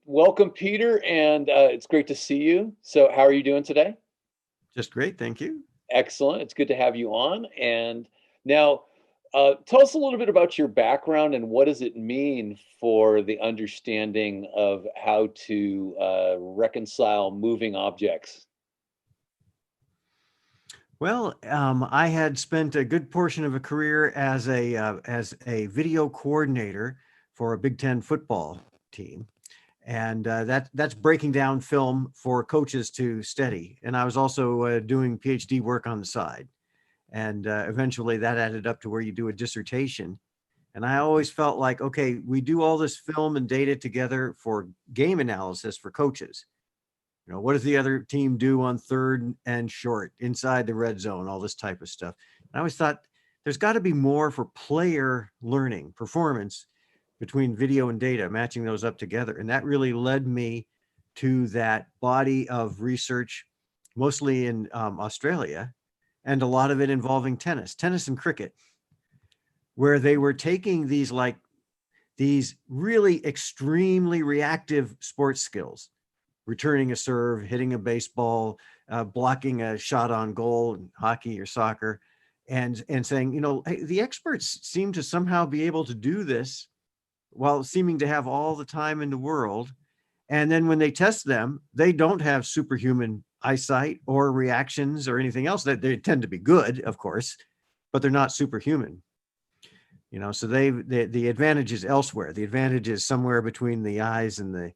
Welcome, Peter, and it's great to see you. So, how are you doing today? Just great, thank you. Excellent. It's good to have you on. And now, tell us a little bit about your background and what does it mean for the understanding of how to reconcile moving objects? Well, I had spent a good portion of a career as a video coordinator for a Big Ten football team, and that's breaking down film for coaches to study. And I was also doing PhD work on the side, and eventually that added up to where you do a dissertation. And I always felt like, okay, we do all this film and data together for game analysis for coaches. What does the other team do on third and short inside the red zone, all this type of stuff. And I always thought there's got to be more for player learning, performance between video and data, matching those up together. And that really led me to that body of research, mostly in Australia, and a lot of it involving tennis and cricket, where they were taking these really extremely reactive sports skills, returning a serve, hitting a baseball, blocking a shot on goal in hockey or soccer, and saying, hey, the experts seem to somehow be able to do this while seeming to have all the time in the world. And then when they test them, they don't have superhuman eyesight or reactions or anything else. That they tend to be good, of course, but they're not superhuman. So the advantage is elsewhere. The advantage is somewhere between the eyes and the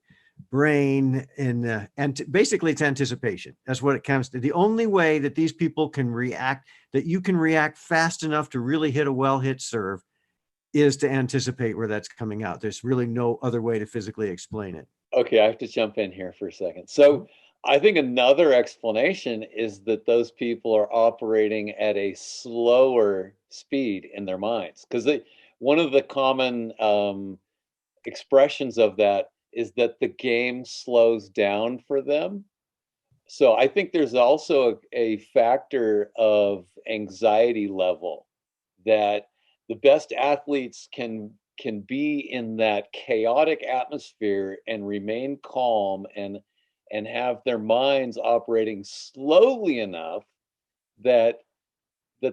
brain, and basically it's anticipation. That's what it comes to. The only way that these people can react, that you can react fast enough to really hit a well hit serve, is to anticipate where that's coming out. There's really no other way to physically explain it. Okay, I have to jump in here for a second. So, I think another explanation is that those people are operating at a slower speed in their minds because one of the common expressions of that is that the game slows down for them. So I think there's also a factor of anxiety level that the best athletes can be in that chaotic atmosphere and remain calm and have their minds operating slowly enough that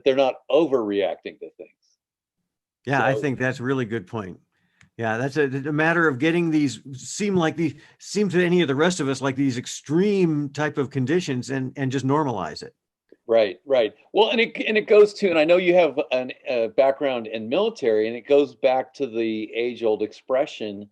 they're not overreacting to things. Yeah, I So think that's a really good point. Yeah, that's a matter of getting these seem to any of the rest of us like these extreme type of conditions, and just normalize it. right, right. Well, and it goes to, and I know you have a background in military, and it goes back to the age-old expression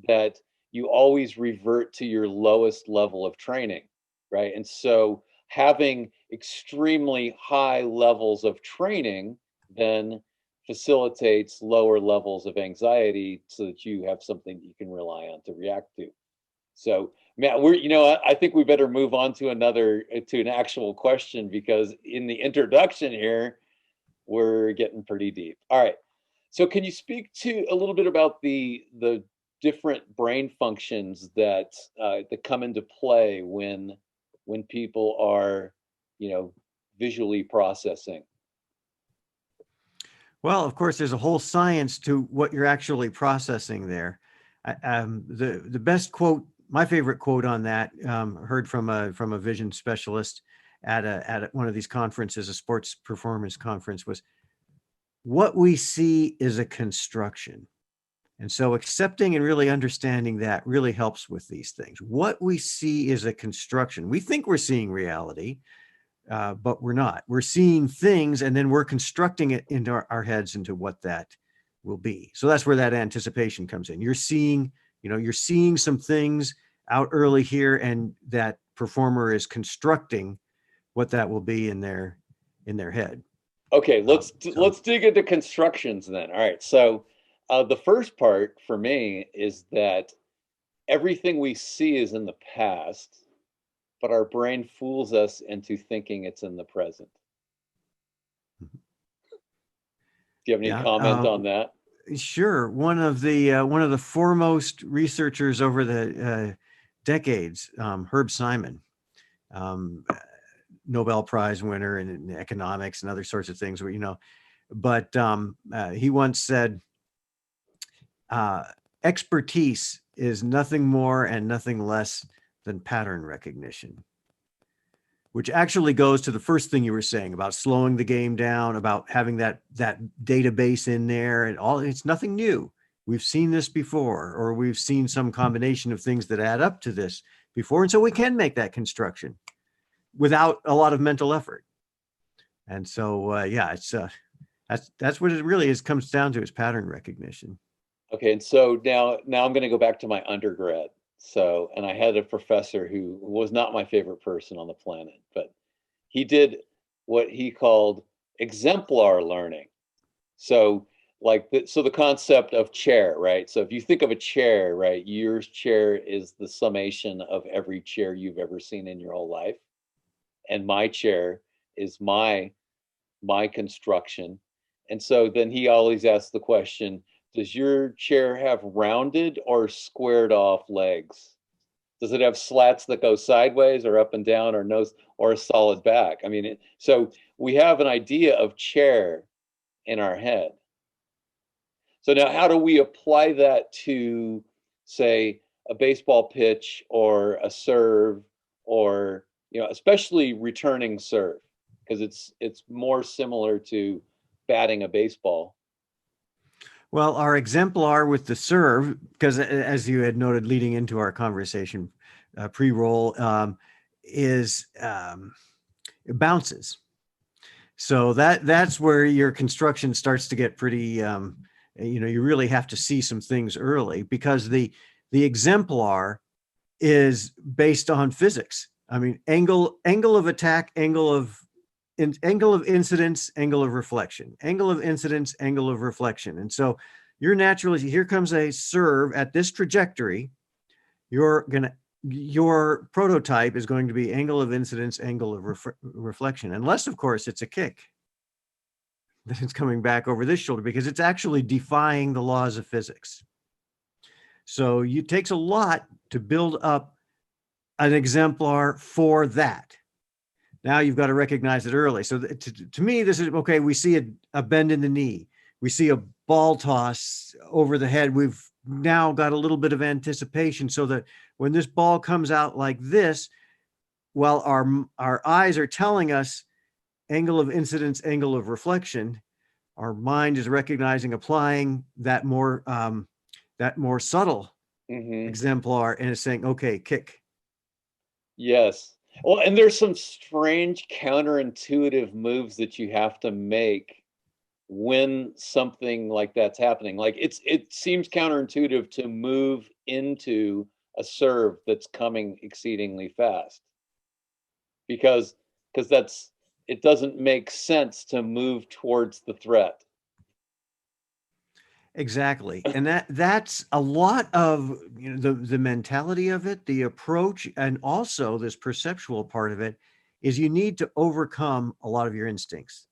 that you always revert to your lowest level of training, right? And so having extremely high levels of training then facilitates lower levels of anxiety so that you have something you can rely on to react to. So, Matt, I think we better move on to to an actual question because in the introduction here, we're getting pretty deep. All right. So, can you speak to a little bit about the different brain functions that come into play when people are, you know, visually processing? Well, of course, there's a whole science to what you're actually processing there. The best quote, my favorite quote on that, heard from a vision specialist at one of these conferences, a sports performance conference, was, "What we see is a construction." And so accepting and really understanding that really helps with these things. What we see is a construction. We think we're seeing reality, but we're not. We're seeing things, and then we're constructing it into our heads into what that will be. So that's where that anticipation comes in. You're seeing some things out early here, and that performer is constructing what that will be in their head. Okay, So let's dig into constructions then. All right. So, the first part for me is that everything we see is in the past, but our brain fools us into thinking it's in the present. Do you have any yeah, comment on that? sure. One of the foremost researchers over the decades, Herb Simon, um, Nobel Prize winner in economics and other sorts of things. But he once said, expertise is nothing more and nothing less than pattern recognition, which actually goes to the first thing you were saying about slowing the game down, about having that database in there and all. It's nothing new. We've seen this before, or we've seen some combination of things that add up to this before. And so we can make that construction without a lot of mental effort. And so, yeah, it's that's what it really is, comes down to, is pattern recognition. Okay, and so now I'm going to go back to my undergrad. So, and I had a professor who was not my favorite person on the planet, but he did what he called exemplar learning. So, so the concept of chair, right? So if you think of a chair, right, your chair is the summation of every chair you've ever seen in your whole life, and my chair is my construction. And so then he always asks the question, does your chair have rounded or squared off legs? Does it have slats that go sideways or up and down, or nose, or a solid back? I mean, so we have an idea of chair in our head. So now how do we apply that to, say, a baseball pitch or a serve, or, especially returning serve, because it's more similar to batting a baseball. Well, our exemplar with the serve, because as you had noted leading into our conversation, pre-roll, is it bounces. So that's where your construction starts to get pretty, you really have to see some things early, because the exemplar is based on physics. I mean, angle of attack, angle of incidence, angle of reflection, angle of incidence, angle of reflection. And so you're naturally, here comes a serve at this trajectory, your prototype is going to be angle of incidence, angle of reflection, unless of course it's a kick that it's coming back over this shoulder, because it's actually defying the laws of physics. So it takes a lot to build up an exemplar for that. Now you've got to recognize it early. So to me, this is okay. We see a bend in the knee. We see a ball toss over the head. We've now got a little bit of anticipation, so that when this ball comes out like this, while our eyes are telling us angle of incidence, angle of reflection, our mind is recognizing, applying that more subtle exemplar, and is saying, okay, kick. Yes. Well, and there's some strange counterintuitive moves that you have to make when something like that's happening. Like it seems counterintuitive to move into a serve that's coming exceedingly fast, because it doesn't make sense to move towards the threat. Exactly. And that's a lot of, the mentality of it, the approach, and also this perceptual part of it, is you need to overcome a lot of your instincts.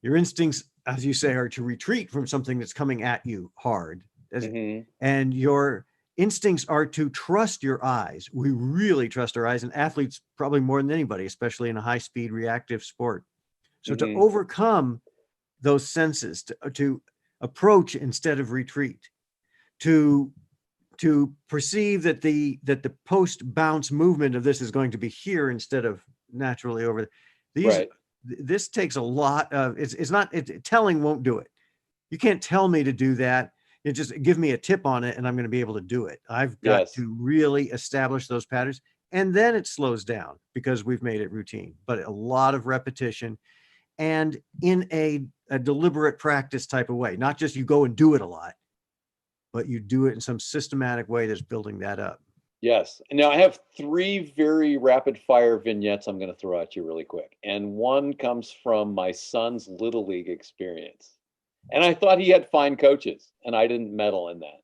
Your instincts, as you say, are to retreat from something that's coming at you hard. And your instincts are to trust your eyes. We really trust our eyes, and athletes probably more than anybody, especially in a high-speed reactive sport. So to overcome those senses, to approach instead of retreat, to perceive that the post bounce movement of this is going to be here instead of naturally over these. Right. This takes a lot of, telling won't do it. You can't tell me to do that. You just give me a tip on it and I'm going to be able to do it. I've got to really establish those patterns, and then it slows down because we've made it routine. But a lot of repetition, and in a deliberate practice type of way, not just you go and do it a lot, but you do it in some systematic way that's building that up. Yes. And now I have three very rapid fire vignettes I'm going to throw at you really quick. And one comes from my son's Little League experience. And I thought he had fine coaches, and I didn't meddle in that.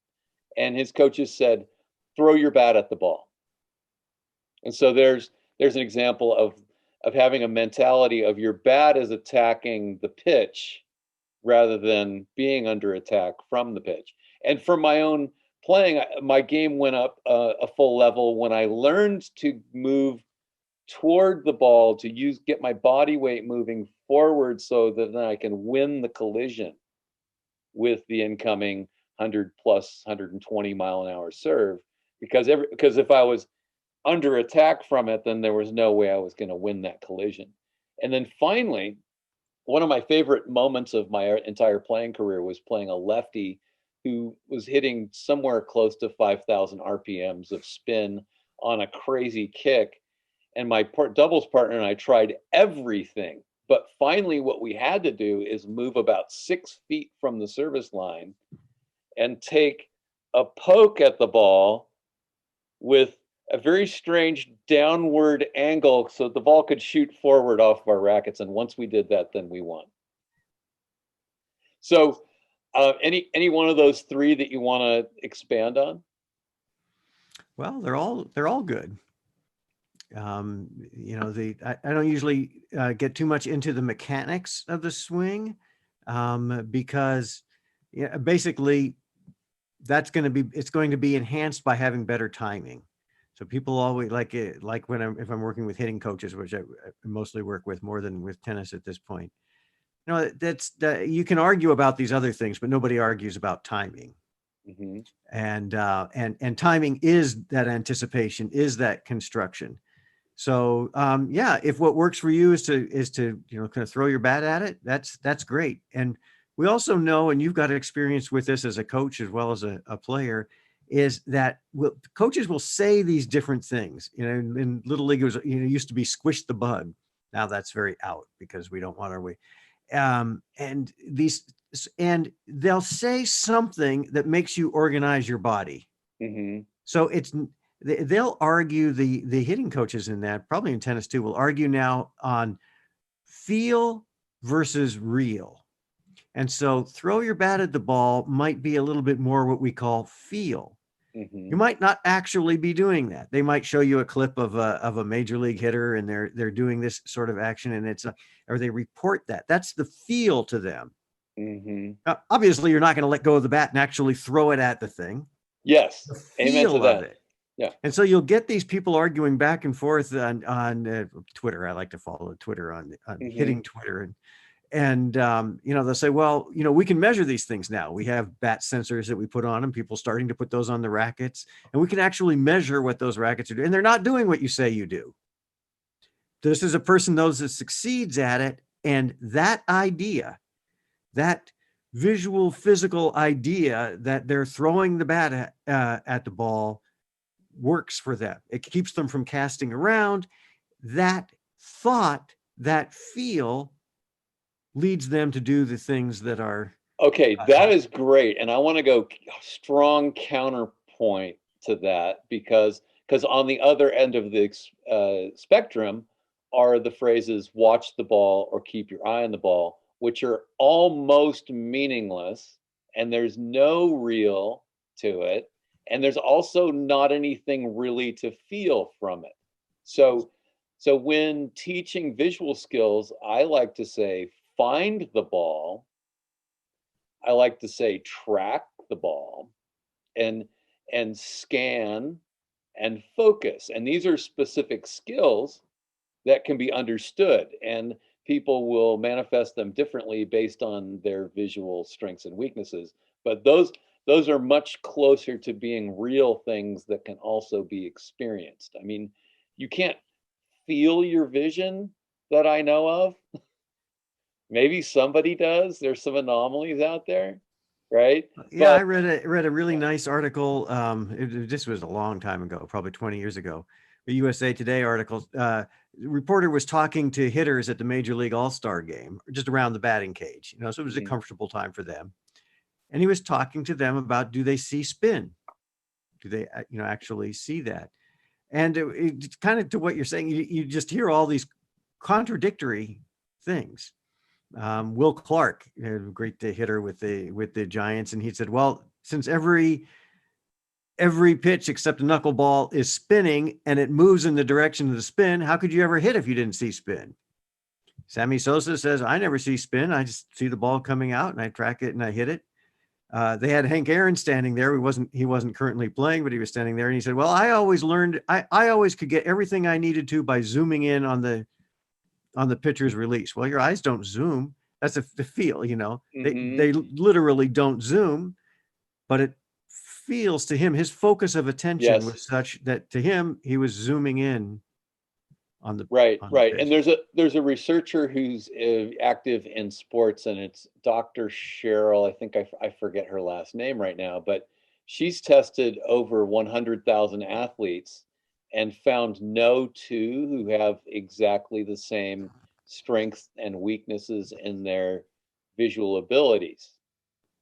And his coaches said, throw your bat at the ball. And so there's an example of having a mentality of your bat is attacking the pitch rather than being under attack from the pitch. And for my own playing, my game went up a full level when I learned to move toward the ball, to get my body weight moving forward so that then I can win the collision with the incoming 100 plus 120 mile an hour serve, because if I was under attack from it, then there was no way I was going to win that collision. And then finally, one of my favorite moments of my entire playing career was playing a lefty who was hitting somewhere close to 5,000 RPMs of spin on a crazy kick. And my doubles partner and I tried everything. But finally, what we had to do is move about 6 feet from the service line and take a poke at the ball with a very strange downward angle so the ball could shoot forward off of our rackets. And once we did that, then we won. So any one of those three that you want to expand on? Well, they're all good. You know, I don't usually get too much into the mechanics of the swing because basically it's going to be enhanced by having better timing. So people always like it, like if I'm working with hitting coaches, which I mostly work with more than with tennis at this point. You know, you can argue about these other things, but nobody argues about timing. Mm-hmm. And timing is that anticipation, is that construction. So yeah, if what works for you is to kind of throw your bat at it, that's great. And we also know, and you've got experience with this as a coach as well as a player, is that coaches will say these different things. You know, in Little League, it was, used to be squish the bug. Now that's very out because we don't want our way. And they'll say something that makes you organize your body. Mm-hmm. So they'll argue, the hitting coaches in that, probably in tennis too, will argue now on feel versus real. And so throw your bat at the ball might be a little bit more what we call feel. Mm-hmm. You might not actually be doing that. They might show you a clip of a major league hitter and they're doing this sort of action, and or they report that. That's the feel to them. Mm-hmm. Now, obviously, you're not going to let go of the bat and actually throw it at the thing. Yes. The Amen to feel that. of it. Yeah. And so you'll get these people arguing back and forth on Twitter. I like to follow Twitter on Mm-hmm. hitting Twitter. And they'll say, well, we can measure these things now. We have bat sensors that we put on them. People starting to put those on the rackets, and we can actually measure what those rackets are doing. And they're not doing what you say you do. This is a person that succeeds at it. And that idea, that visual, physical idea that they're throwing the bat at the ball works for them. It keeps them from casting around. That thought, that feel leads them to do the things that are okay. That is great, and I want to go strong counterpoint to that because on the other end of the spectrum are the phrases "watch the ball" or "keep your eye on the ball," which are almost meaningless, and there's no real to it, and there's also not anything really to feel from it. So when teaching visual skills, I like to say find the ball. I like to say track the ball and scan and focus. And these are specific skills that can be understood, and people will manifest them differently based on their visual strengths and weaknesses. But those are much closer to being real things that can also be experienced. I mean, you can't feel your vision that I know of. Maybe somebody does. There's some anomalies out there, right? Yeah, I read a really nice article. This was a long time ago, probably 20 years ago. A USA Today article. Reporter was talking to hitters at the Major League All-Star game, just around the batting cage. So it was a comfortable time for them. And he was talking to them about, do they see spin? Do they, actually see that? And it's kind of to what you're saying. You just hear all these contradictory things. Will Clark, a great hitter with the Giants, and he said, well, since every pitch except a knuckleball is spinning and it moves in the direction of the spin, how could you ever hit if you didn't see spin? Sammy Sosa says, I never see spin. I just see the ball coming out and I track it and I hit it. They had Hank Aaron standing there. He wasn't currently playing, but he was standing there, and he said, well, I always learned, I always could get everything I needed to by zooming in on the pitcher's release. Well, your eyes don't zoom. That's the feel, they literally don't zoom. but it feels to him, his focus of attention Yes. was such that to him, he was zooming in Right, on the right. And patient. there's a researcher who's active in sports, and it's Dr. Cheryl. I think I forget her last name right now, but she's tested over 100,000 athletes and found no two who have exactly the same strengths and weaknesses in their visual abilities.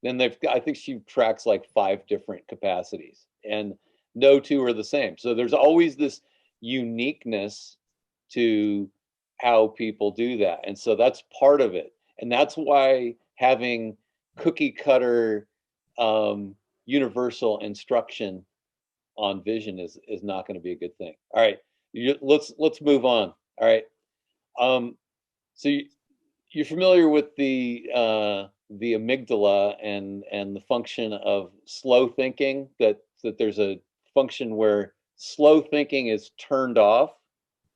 Then I think she tracks like five different capacities, and no two are the same. So there's always this uniqueness to how people do that. And so that's part of it. And that's why having cookie cutter universal instruction on vision is not going to be a good thing. All right, let's move on. All right. Um, so you're familiar with the amygdala and the function of slow thinking, that there's a function where slow thinking is turned off.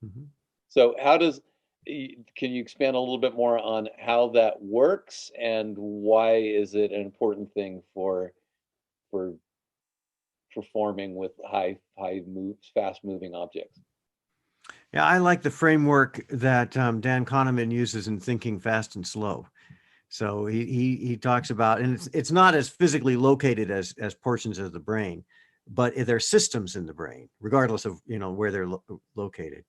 Mhm. So can you expand a little bit more on how that works and why is it an important thing for performing with fast moving objects? Yeah, I like the framework that Dan Kahneman uses in Thinking Fast and Slow. So he talks about, and it's not as physically located as portions of the brain, but they're systems in the brain, regardless of where they're located.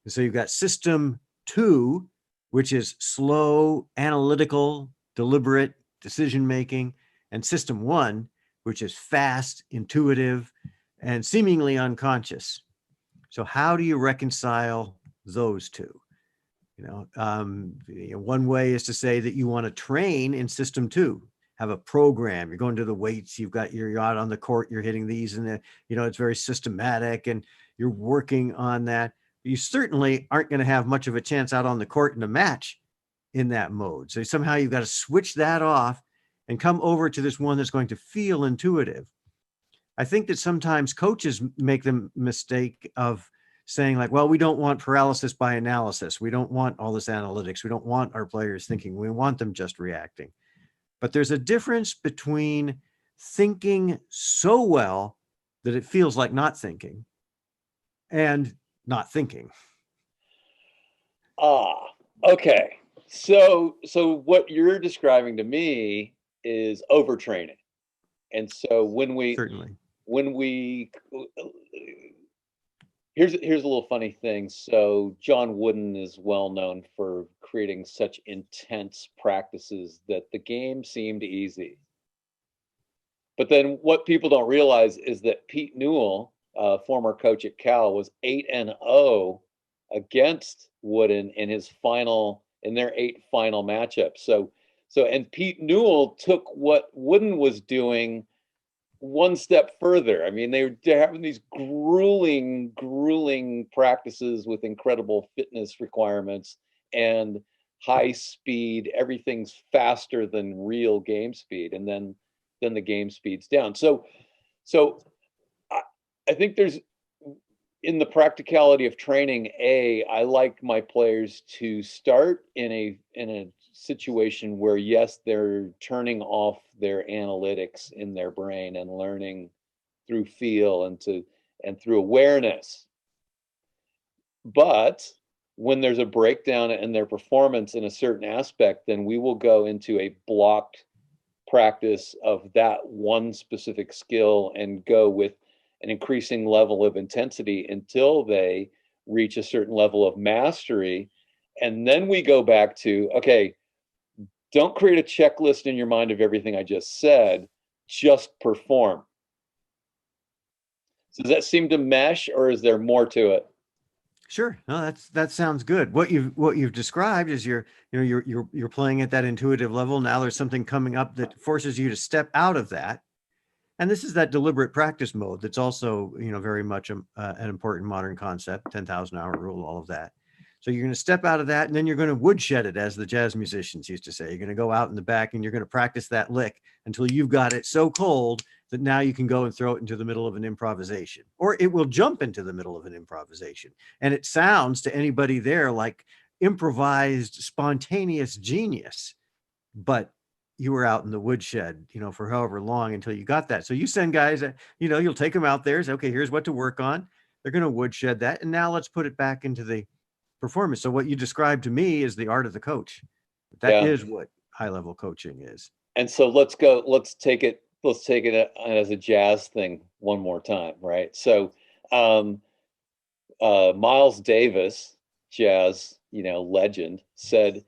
And so you've got system two, which is slow, analytical, deliberate decision making, and system one, which is fast, intuitive, and seemingly unconscious. So how do you reconcile those two? One way is to say that you want to train in system two, have a program. You're going to the weights. You're out on the court. You're hitting these, and it's very systematic, and you're working on that. You certainly aren't going to have much of a chance out on the court in a match in that mode. So somehow you've got to switch that off and come over to this one that's going to feel intuitive. I think that sometimes coaches make the mistake of saying like, well, we don't want paralysis by analysis. We don't want all this analytics. We don't want our players thinking. We want them just reacting. But there's a difference between thinking so well that it feels like not thinking and not thinking. Ah, okay. So what you're describing to me is overtraining. And so Certainly. when we here's a little funny thing. So John Wooden is well known for creating such intense practices that the game seemed easy. But then what people don't realize is that Pete Newell, former coach at Cal, was 8-0 against Wooden in their 8 final matchups. And Pete Newell took what Wooden was doing one step further. I mean, they're having these grueling practices with incredible fitness requirements and high speed. Everything's faster than real game speed, and then the game speeds down. So I, I think there's in the practicality of training. I like my players to start in a situation where yes, they're turning off their analytics in their brain and learning through feel and through awareness. But when there's a breakdown in their performance in a certain aspect, then we will go into a blocked practice of that one specific skill and go with an increasing level of intensity until they reach a certain level of mastery. And then we go back to, okay, don't create a checklist in your mind of everything I just said, just perform. So does that seem to mesh, or is there more to it? Sure. No, that sounds good. What you've described is you're playing at that intuitive level. Now there's something coming up that forces you to step out of that. And this is that deliberate practice mode that's also, very much an important modern concept, 10,000 hour rule, all of that. So you're going to step out of that and then you're going to woodshed it, as the jazz musicians used to say. You're going to go out in the back and you're going to practice that lick until you've got it so cold that now you can go and throw it into the middle of an improvisation, or it will jump into the middle of an improvisation. And it sounds to anybody there like improvised, spontaneous genius, but you were out in the woodshed, for however long until you got that. So you send guys, you'll take them out there, say, okay, here's what to work on. They're going to woodshed that. And now let's put it back into the performance. So what you described to me is the art of the coach. That Yeah. is what high level coaching is. And so let's take it as a jazz thing one more time, right? So um, Miles Davis, jazz, legend, said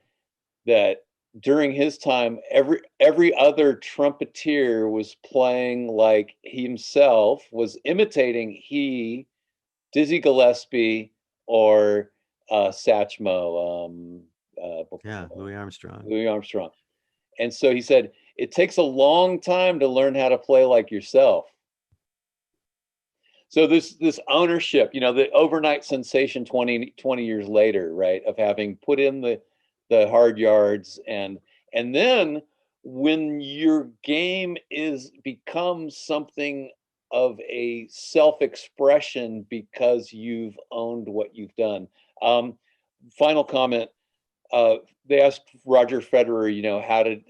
that during his time, every other trumpeter was playing like himself, was imitating Dizzy Gillespie or Satchmo, Yeah, Louis Armstrong. Louis Armstrong. And so he said, it takes a long time to learn how to play like yourself. So this ownership, the overnight sensation 20 years later, right, of having put in the hard yards, and then when your game becomes something of a self-expression because you've owned what you've done. Um, Final comment. Uh, they asked Roger Federer,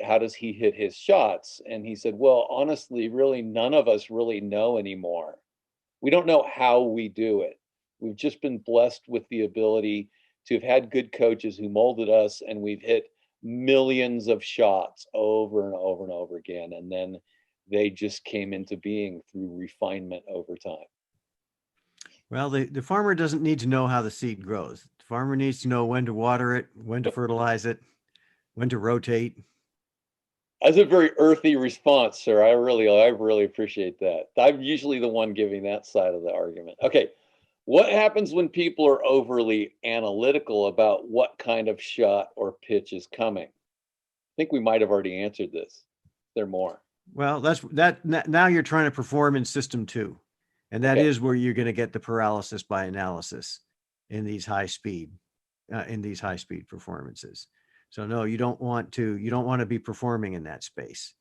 how does he hit his shots? And he said, well, honestly, really, none of us really know anymore. We don't know how we do it. We've just been blessed with the ability to have had good coaches who molded us, and we've hit millions of shots over and over and over again. And then they just came into being through refinement over time. Well, the farmer doesn't need to know how the seed grows. The farmer needs to know when to water it, when to fertilize it, when to rotate. That's a very earthy response, sir. I really appreciate that. I'm usually the one giving that side of the argument. Okay, what happens when people are overly analytical about what kind of shot or pitch is coming? I think we might have already answered this. Is there more? Well, now you're trying to perform in system two. And that Okay. is where you're going to get the paralysis by analysis in these high speed performances. So no, you don't want to be performing in that space.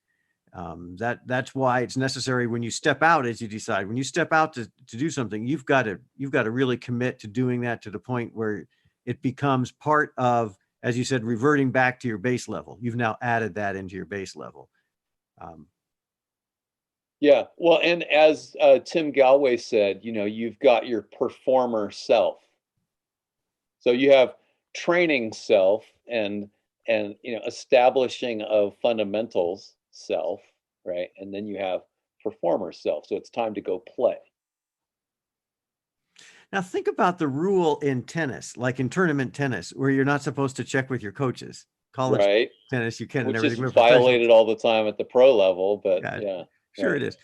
That's why it's necessary when you step out, as you decide, when you step out to do something, you've got to really commit to doing that to the point where it becomes part of, as you said, reverting back to your base level. You've now added that into your base level. Yeah. Well, and as Tim Galway said, you've got your performer self. So you have training self and establishing of fundamentals self, right? And then you have performer self. So it's time to go play. Now think about the rule in tennis, like in tournament tennis, where you're not supposed to check with your coaches. College Right. tennis, you can and Which is everything. But professional, violated all the time at the pro level, but yeah, yeah, sure right. it is.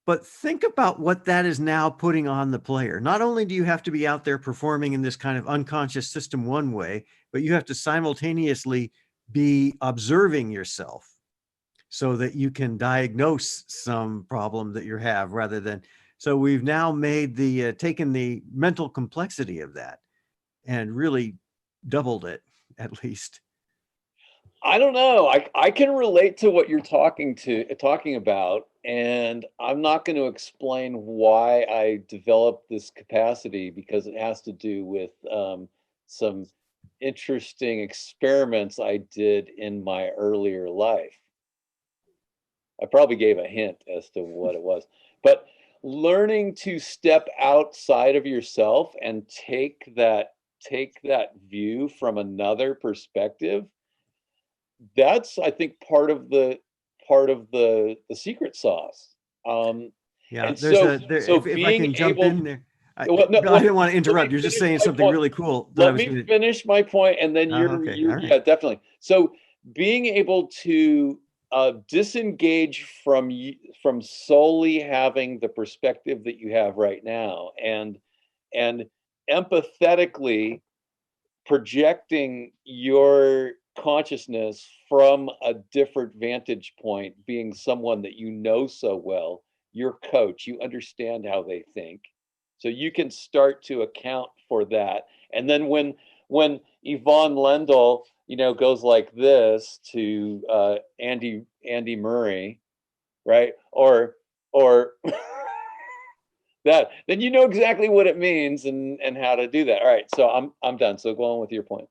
But think about what that is now putting on the player. Not only do you have to be out there performing in this kind of unconscious system one way, but you have to simultaneously be observing yourself so that you can diagnose some problem that you have rather than. So we've now made taken the mental complexity of that and really doubled it at least. I don't know. I can relate to what you're talking about, and I'm not going to explain why I developed this capacity because it has to do with some interesting experiments I did in my earlier life. I probably gave a hint as to what it was, but learning to step outside of yourself and take that view from another perspective, that's, I think, part of the secret sauce. Um, Yeah, and so so if I being can jump able, in there. well, no, Bill, I well, didn't want to let me interrupt. You're just finish saying my something point. really cool that I Let was me going to. finish my point, and then Okay, you're all right. yeah, definitely. So being able to disengage from solely having the perspective that you have right now, and empathetically projecting your consciousness from a different vantage point, being someone that you know so well, your coach, you understand how they think. So you can start to account for that. And then when Yvonne Lendl, goes like this to Andy Murray, right? Or that, then you know exactly what it means and how to do that. All right, so I'm done. So go on with your point.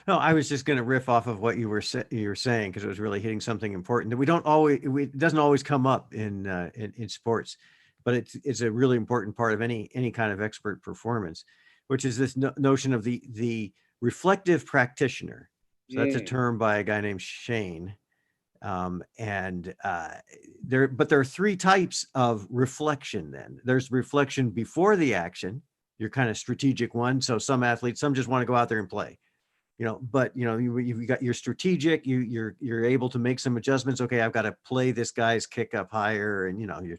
No, I was just going to riff off of what you were saying because it was really hitting something important that we don't always it doesn't always come up in sports, but it's a really important part of any kind of expert performance, which is this notion of the reflective practitioner. So that's a Mm, term by a guy named Shane. And there are three types of reflection. Then there's reflection before the action, your kind of strategic one. So some athletes, some just want to go out there and play, but you've got your strategic, you're able to make some adjustments. Okay, I've got to play this guy's kick up higher, and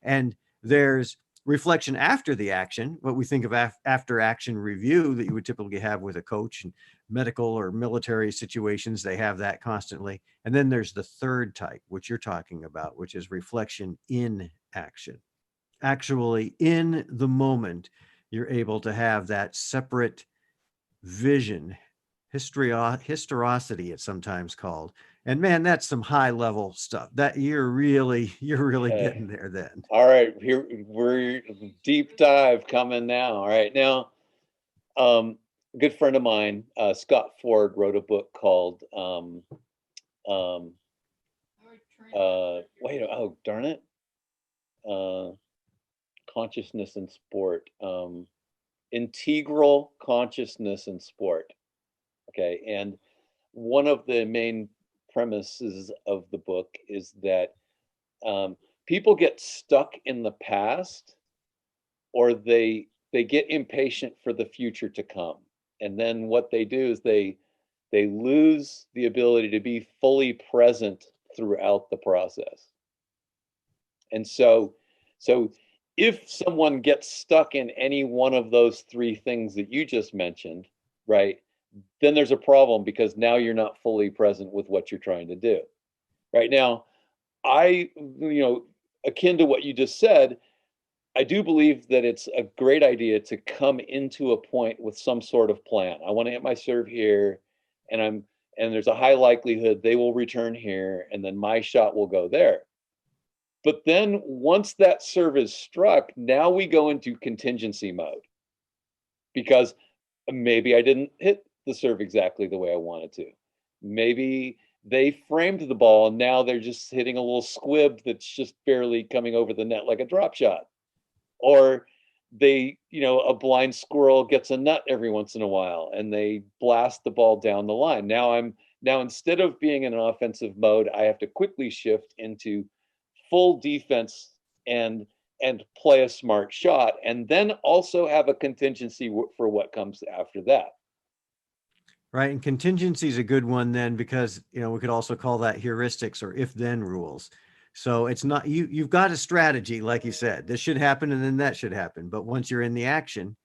and there's reflection after the action, what we think of after action review that you would typically have with a coach. And medical or military situations, they have that constantly. And then there's the third type, which you're talking about, which is reflection in action. Actually, in the moment, you're able to have that separate vision, historicity, it's sometimes called. And man, that's some high level stuff that you're really okay. getting there then. All right, here we're deep dive coming now. All right, now, a good friend of mine, Scott Ford, wrote a book called um, wait, oh darn it, uh, consciousness in sport, integral consciousness in sport. Okay, and one of the main premises of the book is that um, people get stuck in the past, or they get impatient for the future to come, and then what they do is they lose the ability to be fully present throughout the process. And so if someone gets stuck in any one of those three things that you just mentioned, right, then there's a problem because now you're not fully present with what you're trying to do. Right now, I, akin to what you just said, I do believe that it's a great idea to come into a point with some sort of plan. I want to hit my serve here, and there's a high likelihood they will return here, and then my shot will go there. But then once that serve is struck, now we go into contingency mode because maybe I didn't hit the serve exactly the way I wanted to. Maybe they framed the ball and now they're just hitting a little squib that's just barely coming over the net like a drop shot. Or a blind squirrel gets a nut every once in a while and they blast the ball down the line. Now instead of being in an offensive mode, I have to quickly shift into full defense and play a smart shot, and then also have a contingency for what comes after that. Right. And contingency is a good one then, because we could also call that heuristics or if then rules. So it's not you've got a strategy, like you said, this should happen and then that should happen. But once you're in the action,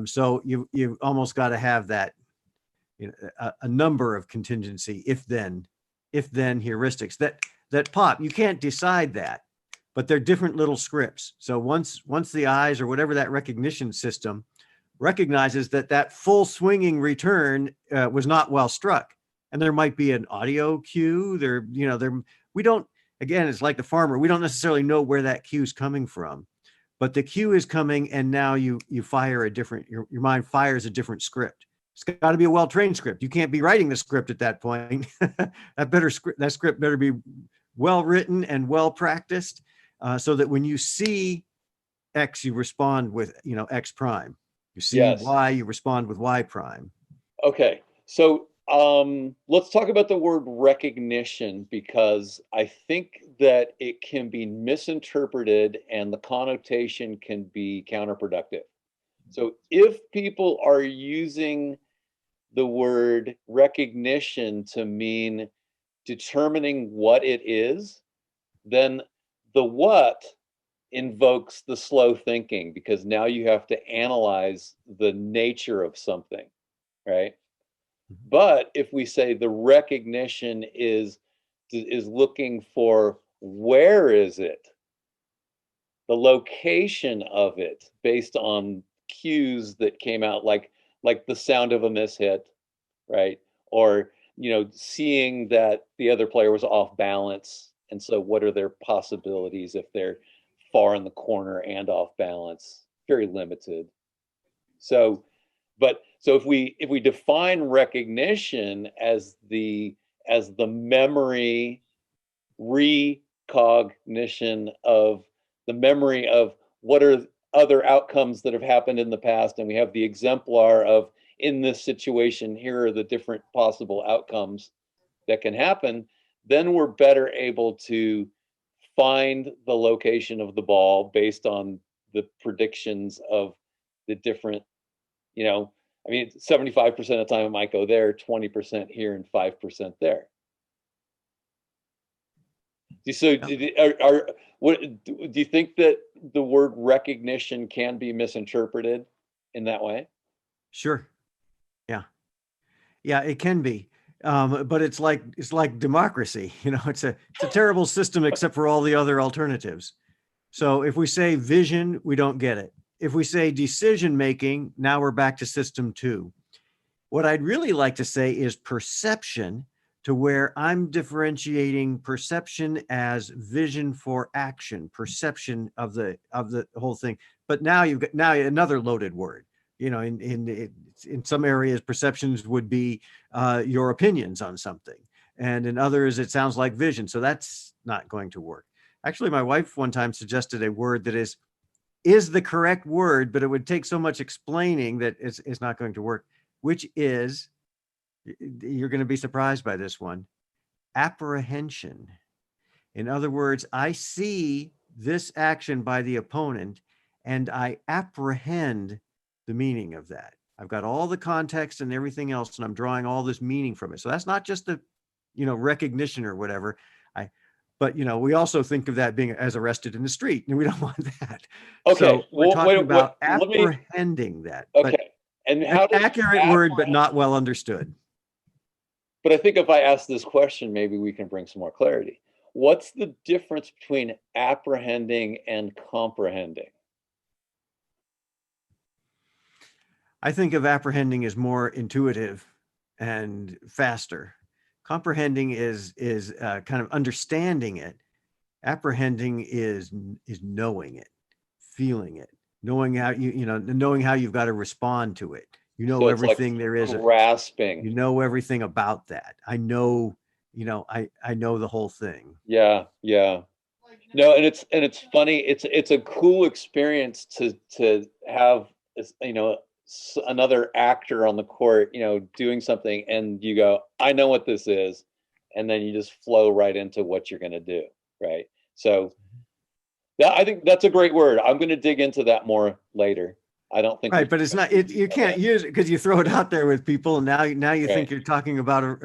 so you've almost got to have that, a number of contingency if then heuristics that pop. You can't decide that, but they're different little scripts. So once the eyes or whatever that recognition system recognizes that full swinging return was not well struck, and there might be an audio cue there. We don't, again, it's like the farmer, we don't necessarily know where that cue is coming from, but the cue is coming, and now you fire a different, your mind fires a different script. It's got to be a well-trained script. You can't be writing the script at that point. That script better be well written and well practiced, so that when you see X, you respond with X prime. You see Yes. Y, you respond with Y prime. Okay. So let's talk about the word recognition because I think that it can be misinterpreted and the connotation can be counterproductive. So if people are using the word recognition to mean determining what it is, then the what invokes the slow thinking because now you have to analyze the nature of something, right? But if we say the recognition is looking for where is it, the location of it based on cues that came out like the sound of a mishit, right? Or seeing that the other player was off balance, and so what are their possibilities if they're far in the corner and off balance? Very limited. So But so if we define recognition as the memory recognition of the memory of what are other outcomes that have happened in the past, and we have the exemplar of, in this situation, here are the different possible outcomes that can happen, then we're better able to find the location of the ball based on the predictions of the different, you know, I mean, 75% of the time it might go there, 20% here, and 5% there. So, what do you think that the word recognition can be misinterpreted in that way? Sure. Yeah. Yeah, it can be. But it's like democracy. It's a terrible system except for all the other alternatives. So if we say vision, we don't get it. If we say decision making, now we're back to system 2. What I'd really like to say is perception, to where I'm differentiating perception as vision for action, perception of the whole thing. But now you've got another loaded word. In some areas, perceptions would be your opinions on something, and in others, it sounds like vision. So that's not going to work. Actually, my wife one time suggested a word that is the correct word, but it would take so much explaining that it's not going to work, which is, you're going to be surprised by this one, apprehension. In other words, I see this action by the opponent and I apprehend the meaning of that. I've got all the context and everything else, and I'm drawing all this meaning from it. So that's not just the, recognition or whatever. But we also think of that being as arrested in the street, and we don't want that. Okay, So we're well, talking about let me. apprehending that. Okay, But and how does accurate word, but not well understood. But I think if I ask this question, maybe we can bring some more clarity. What's the difference between apprehending and comprehending? I think of apprehending as more intuitive and faster. Comprehending is kind of understanding it. Apprehending is knowing it, feeling it, knowing how knowing how you've got to respond to it. So it's like Everything there is. grasping. You know everything about that. I know the whole thing. Yeah, yeah. No, and it's funny. It's a cool experience to have, another actor on the court, doing something, and you go, I know what this is, and then you just flow right into what you're going to do, right? So I think that's a great word. I'm going to dig into that more later. I don't think Right, but it's not. You can't use it because you throw it out there with people, and now you think you're talking about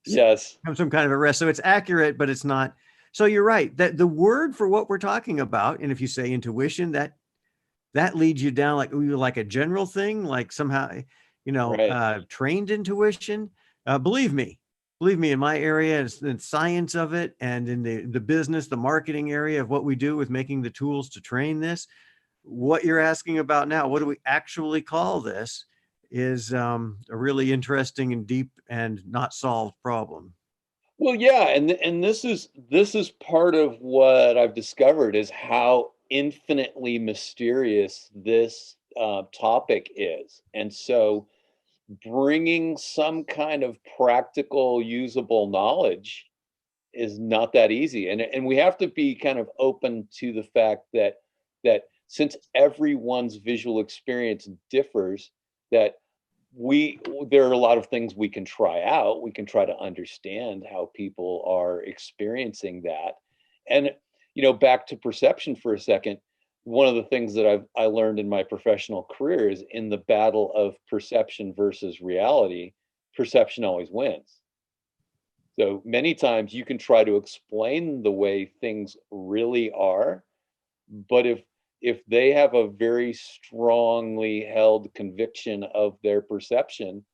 yes, some kind of arrest. So it's accurate, but it's not. So you're right that the word for what we're talking about, and if you say intuition, that leads you down like a general thing, like somehow, right. trained intuition. Believe me, in my area, it's the science of it, and in the business, the marketing area of what we do with making the tools to train this. What you're asking about now, what do we actually call this, is a really interesting and deep and not solved problem. Well, yeah, and this is part of what I've discovered is how infinitely mysterious this topic is, and so bringing some kind of practical, usable knowledge is not that easy, and we have to be kind of open to the fact that since everyone's visual experience differs, that we there are a lot of things we can try out. We can try to understand how people are experiencing that. And back to perception for a second, one of the things that I learned in my professional career is, in the battle of perception versus reality, perception always wins. So many times you can try to explain the way things really are, but if they have a very strongly held conviction of their perception,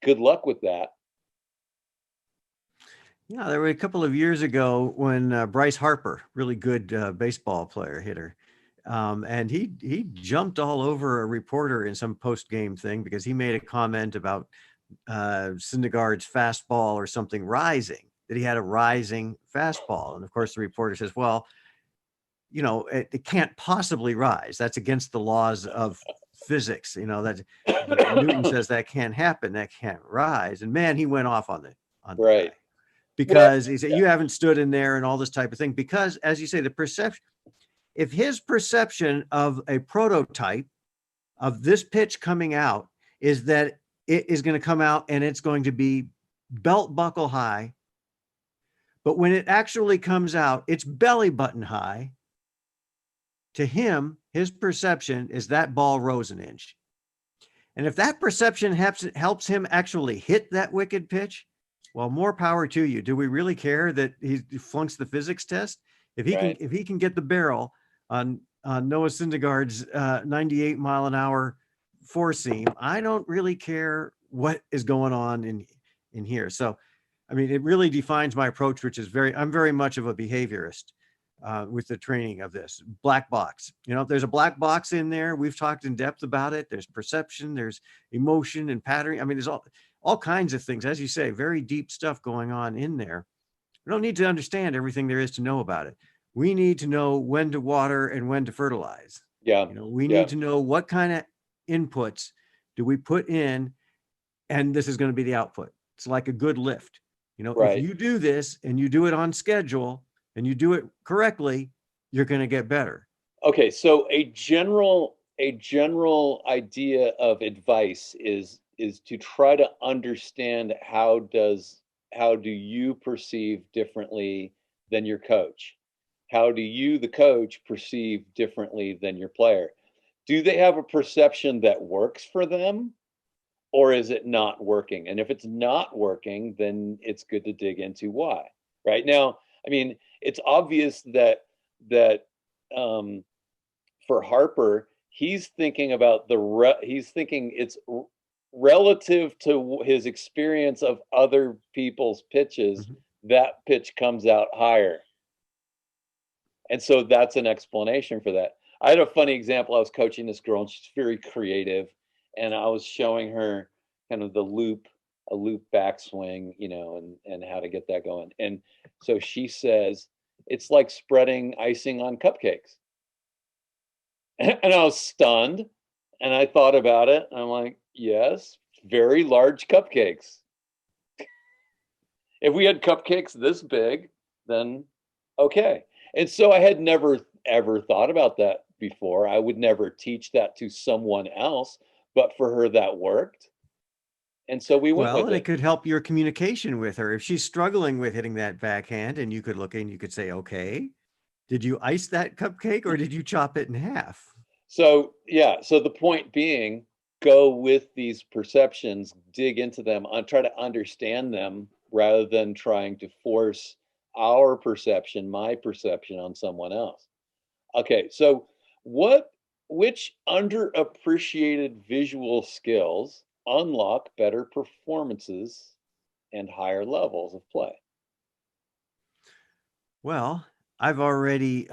good luck with that. Yeah, there were a couple of years ago when Bryce Harper, really good baseball player, hitter, and he jumped all over a reporter in some post game thing because he made a comment about Syndergaard's fastball or something rising, that he had a rising fastball, and of course the reporter says, "Well, it can't possibly rise. That's against the laws of physics, that Newton says that can't happen, that can't rise. And man, he went off on the Right. guy, because he said, you haven't stood in there and all this type of thing. Because as you say, the perception, if his perception of a prototype of this pitch coming out is that it is going to come out and it's going to be belt buckle high, but when it actually comes out, it's belly button high. To him, his perception is that ball rose an inch. And if that perception helps him actually hit that wicked pitch, well, more power to you. Do we really care that he flunks the physics test? If he can get the barrel on Noah Syndergaard's 98-mile-an-hour four seam, I don't really care what is going on in here. So, I mean, it really defines my approach, which is I'm very much of a behaviorist with the training of this black box. There's a black box in there. We've talked in depth about it. There's perception, there's emotion and pattern. I mean, there's all kinds of things, as you say, very deep stuff going on in there. We don't need to understand everything there is to know about it. We need to know when to water and when to fertilize. Yeah. We need to know what kind of inputs do we put in, and this is going to be the output. It's like a good lift. If you do this and you do it on schedule and you do it correctly, you're going to get better. Okay, so a general idea of advice is to try to understand how do you perceive differently than your coach? How do you, the coach, perceive differently than your player? Do they have a perception that works for them, or is it not working? And if it's not working, then it's good to dig into why. Right now, I mean, it's obvious that for Harper, he's thinking about he's thinking it's relative to his experience of other people's pitches. That pitch comes out higher, and so that's an explanation for that. I had a funny example. I was coaching this girl, and she's very creative, and I was showing her kind of a loop backswing, and how to get that going. And so she says, it's like spreading icing on cupcakes. And I was stunned, and I thought about it, and I'm like, yes, very large cupcakes. If we had cupcakes this big, then okay. And so I had never ever thought about that before. I would never teach that to someone else, but for her that worked. And so we went with and it. It could help your communication with her. If she's struggling with hitting that backhand, and you could look and you could say, okay, did you ice that cupcake or did you chop it in half? So, yeah. So the point being, go with these perceptions, dig into them, try to understand them rather than trying to force our perception, my perception on someone else. Okay. So which underappreciated visual skills unlock better performances and higher levels of play? Well, I've already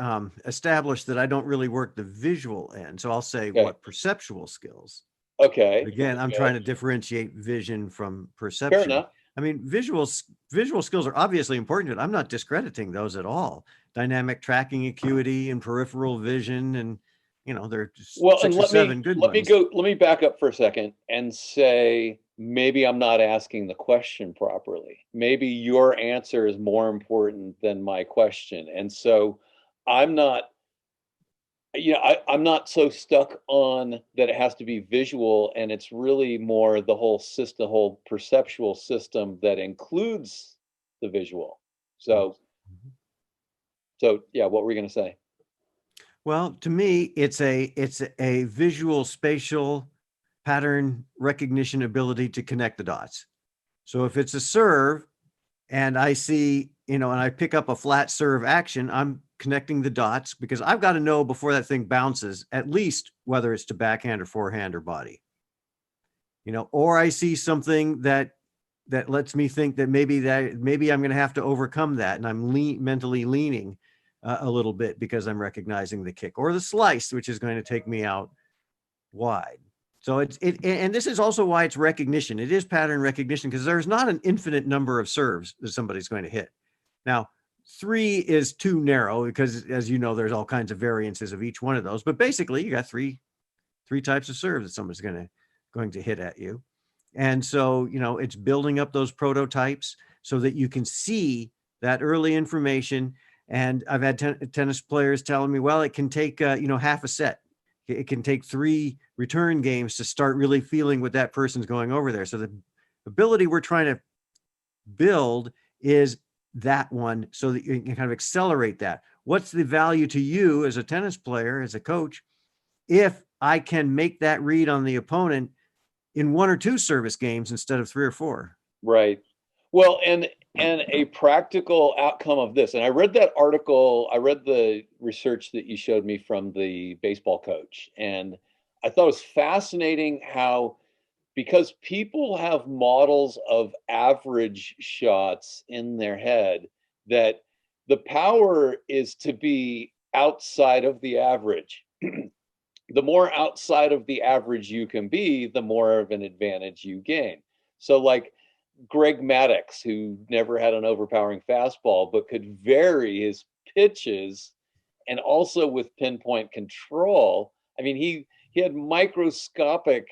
established that I don't really work the visual end. So I'll say what perceptual skills. Okay. Again, I'm trying to differentiate vision from perception. Fair enough. I mean, visual skills are obviously important. I'm not discrediting those at all. Dynamic tracking acuity and peripheral vision, and they're just six or seven good ones. Let me back up for a second and say maybe I'm not asking the question properly. Maybe your answer is more important than my question. And so I'm not I'm not so stuck on that it has to be visual, and it's really more the whole system, the whole perceptual system that includes the visual. So yeah, what were we going to say? Well, to me, it's a visual spatial pattern recognition ability to connect the dots. So if it's a serve and I see, and I pick up a flat serve action, I'm connecting the dots because I've got to know before that thing bounces, at least whether it's to backhand or forehand or body. Or I see something that lets me think that maybe I'm going to have to overcome that, and I'm mentally leaning a little bit because I'm recognizing the kick or the slice, which is going to take me out wide. So and this is also why it's recognition. It is pattern recognition because there's not an infinite number of serves that somebody's going to hit. Now, 3 is too narrow because, as you know, there's all kinds of variances of each one of those. But basically, you got 3 three types of serve that someone's going to hit at you. And so, it's building up those prototypes so that you can see that early information. And I've had tennis players telling me, well, it can take, half a set. It can take 3 return games to start really feeling what that person's going over there. So the ability we're trying to build is that one, so that you can kind of accelerate that. What's the value to you as a tennis player, as a coach, if I can make that read on the opponent in 1 or 2 service games instead of 3 or 4? Right. Well, and a practical outcome of this, and I read that article, I read the research that you showed me from the baseball coach, and I thought it was fascinating how, because people have models of average shots in their head, that the power is to be outside of the average. The more outside of the average you can be, the more of an advantage you gain. So, like Greg Maddux, who never had an overpowering fastball, but could vary his pitches and also with pinpoint control. I mean, he had microscopic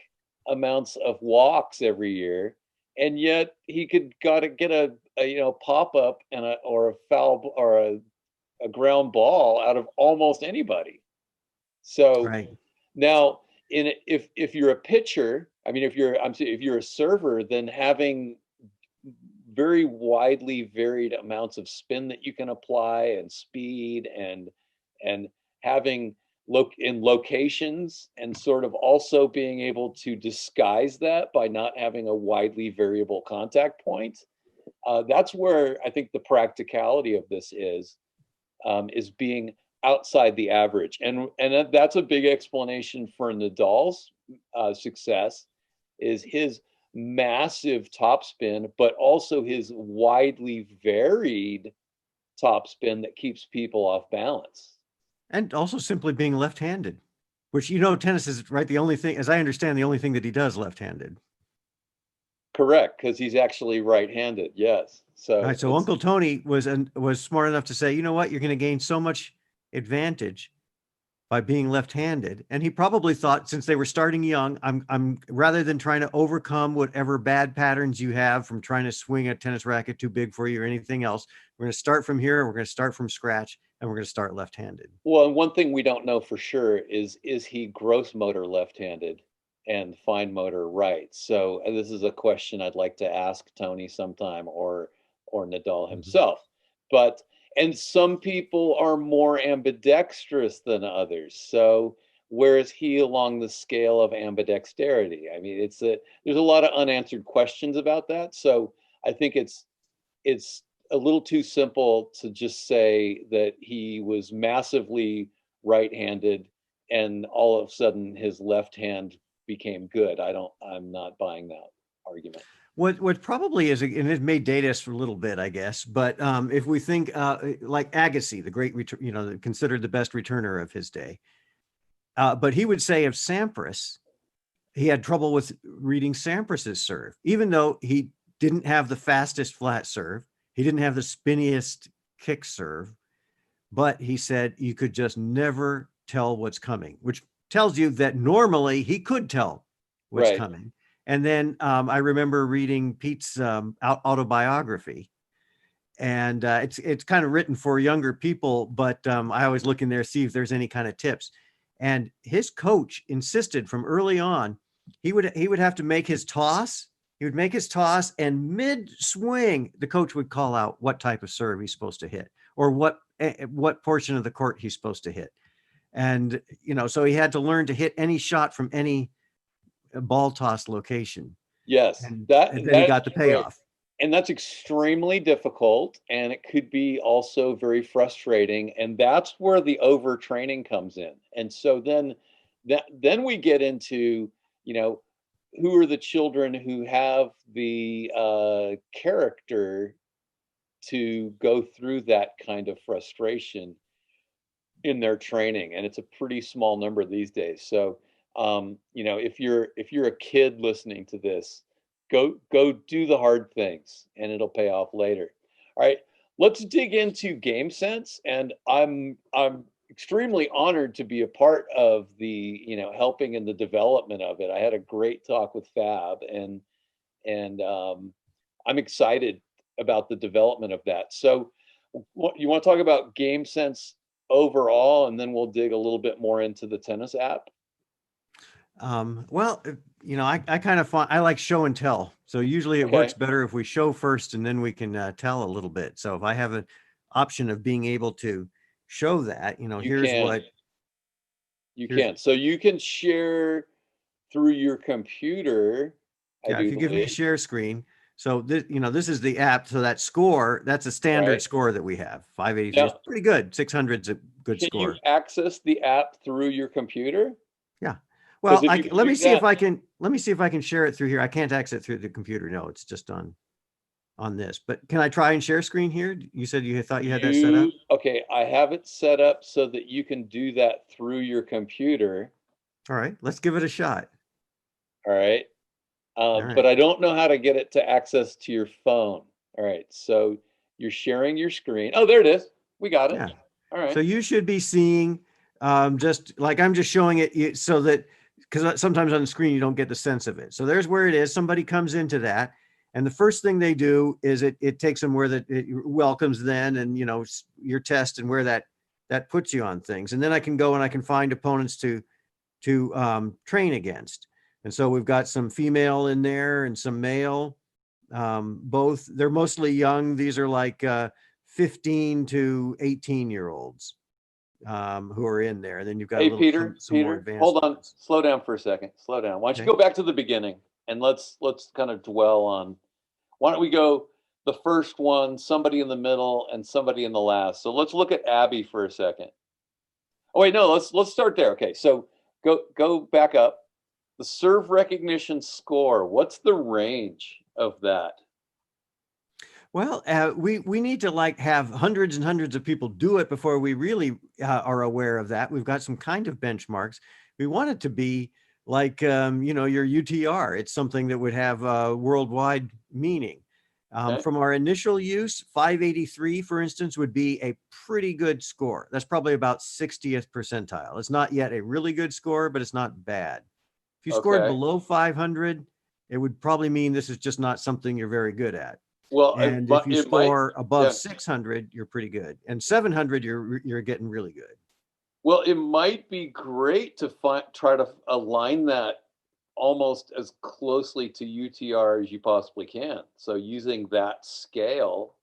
amounts of walks every year, and yet he could got to get a pop up and or a foul or a ground ball out of almost anybody. So Right. now, if you're a pitcher, I mean, if you're a server, then having very widely varied amounts of spin that you can apply and speed and having in locations, and sort of also being able to disguise that by not having a widely variable contact point. That's where I think the practicality of this is being outside the average, and that's a big explanation for Nadal's success, is his massive topspin, but also his widely varied topspin that keeps people off balance. And also simply being left-handed, which, tennis is, right, the only thing, as I understand, the only thing that he does left-handed. Correct, because he's actually right-handed. Yes, All so right, so it's Uncle Tony was smart enough to say, you know what, you're going to gain so much advantage by being left-handed. And he probably thought, since they were starting young, I'm rather than trying to overcome whatever bad patterns you have from trying to swing a tennis racket too big for you or anything else, we're going to start from here, we're going to start from scratch, and we're going to start left-handed. well, and one thing we don't know for sure is he gross motor left-handed and fine motor right? So this is a question I'd like to ask Tony sometime, or Nadal Mhm. himself. But and some people are more ambidextrous than others. So where is he along the scale of ambidexterity? I mean, there's a lot of unanswered questions about that. So I think it's a little too simple to just say that he was massively right-handed and all of a sudden his left hand became good. I'm not buying that argument. What probably is, and it may date us for a little bit, I guess, but if we think like Agassi, the great, considered the best returner of his day, but he would say of Sampras, he had trouble with reading Sampras's serve, even though he didn't have the fastest flat serve, he didn't have the spinniest kick serve, but he said you could just never tell what's coming, which tells you that normally he could tell what's Right. coming. And then I remember reading Pete's autobiography, and it's kind of written for younger people, but I always look in there, see if there's any kind of tips. And his coach insisted from early on, he would have to make his toss. He would make his toss, and mid swing, the coach would call out what type of serve he's supposed to hit, or what portion of the court he's supposed to hit. And so he had to learn to hit any shot from any ball toss location, Yes, and, that and then he that got the is great. payoff. And that's extremely difficult, and it could be also very frustrating, and that's where the overtraining comes in. And so then we get into, you know, who are the children who have the character to go through that kind of frustration in their training, and it's a pretty small number these days. So if you're a kid listening to this, go do the hard things and it'll pay off later. All right, let's dig into game sense. And I'm extremely honored to be a part of the, helping in the development of it. I had a great talk with Fab, and I'm excited about the development of that. So, you want to talk about game sense overall, and then we'll dig a little bit more into the tennis app? Well, I kind of find I like show and tell. So usually it works Okay, better if we show first and then we can tell a little bit. So if I have an option of being able to show that, you here's can. what You here's can. So you can share through your computer, I yeah, if do you give me a believe, share screen. So this is the app. So that score, that's a standard right? score that we have. 583 is Now, pretty good. 600's a good can you score. access the app through your computer? Yeah. Because Well, if you can let me do see if that, I can share it through here. I can't access it through the computer. No, it's just on this. But can I try and share screen here? You said you thought you had that set up. okay, I have it set up so that you can do that through your computer. All right, let's give it a shot. All right. All But right. I don't know how to get it to access to your phone. All right. So you're sharing your screen. Oh, there it is. We got it. Yeah. All So right. you should be seeing just like I'm just showing it so that because sometimes on the screen you don't get the sense of it. So there's where it is. Somebody comes into that, and the first thing they do is it takes them where that it welcomes then, and your test and where that puts you on things. And then I can go and I can find opponents to train against. And so we've got some female in there and some male. Both they're mostly young. These are like 15 to 18-year olds who are in there. And then you've got a Hey, little Peter, some more Peter, advanced hold on. ones. Slow down for a second. Slow down. Why don't you Okay. go back to the beginning and let's kind of dwell on. Why don't we go the first one, somebody in the middle, and somebody in the last. So let's look at Abby for a second. Oh wait, no, let's start there. Okay, so go back up. The serve recognition score. What's the range of that? Well, we need to like have hundreds and hundreds of people do it before we really are aware of that. We've got some kind of benchmarks. We want it to be like your UTR. It's something that would have worldwide meaning. Okay. From our initial use, 583, for instance, would be a pretty good score. That's probably about 60th percentile. It's not yet a really good score, but it's not bad. If you scored Okay. below 500, it would probably mean this is just not something you're very good at. Well, And if you it might. score above Yeah. 600, you're pretty good. And 700, you're getting really good. Well, it might be great to try to align that almost as closely to UTR as you possibly can. So using that scale,